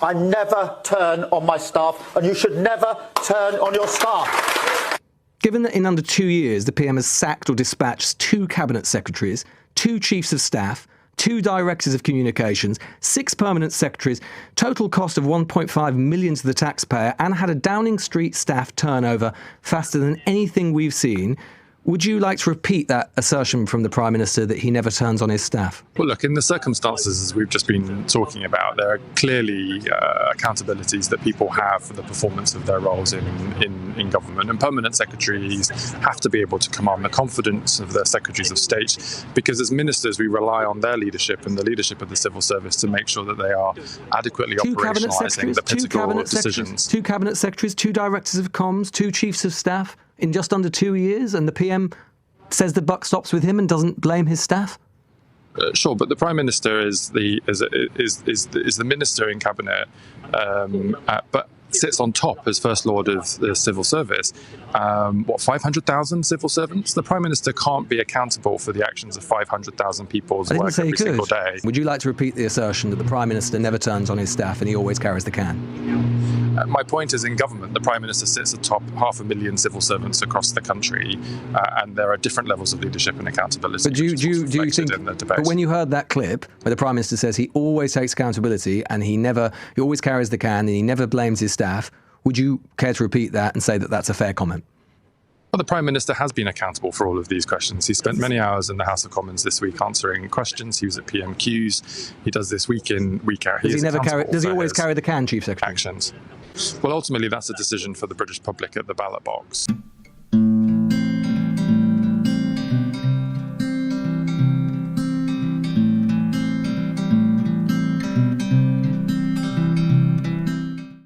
I never turn on my staff, and you should never turn on your staff. Given that in under 2 years the PM has sacked or dispatched 2 cabinet secretaries, 2 chiefs of staff, 2 directors of communications, 6 permanent secretaries, total cost of 1.5 million to the taxpayer, and had a Downing Street staff turnover faster than anything we've seen, would you like to repeat that assertion from the Prime Minister that he never turns on his staff? Well, look, in the circumstances as we've just been talking about, there are clearly accountabilities that people have for the performance of their roles in government. And permanent secretaries have to be able to command the confidence of their secretaries of state, because as ministers we rely on their leadership and the leadership of the civil service to make sure that they are adequately operationalising the political decisions. 2 cabinet secretaries, 2 directors of comms, 2 chiefs of staff in just under 2 years, and the PM says the buck stops with him and doesn't blame his staff? Sure, but the Prime Minister is the minister in cabinet, but sits on top as First Lord of the Civil Service. 500,000 civil servants? The Prime Minister can't be accountable for the actions of 500,000 people's work every single day. Would you like to repeat the assertion that the Prime Minister never turns on his staff and he always carries the can? My point is, in government, the Prime Minister sits atop 500,000 civil servants across the country, and there are different levels of leadership and accountability. But do you think, but when you heard that clip where the Prime Minister says he always takes accountability and he always carries the can and he never blames his staff, would you care to repeat that and say that that's a fair comment? Well, the Prime Minister has been accountable for all of these questions. He spent many hours in the House of Commons this week answering questions. He was at PMQs. He does this week in, week out. Does he always carry the can, Chief Secretary? Actions. Well, ultimately, that's a decision for the British public at the ballot box.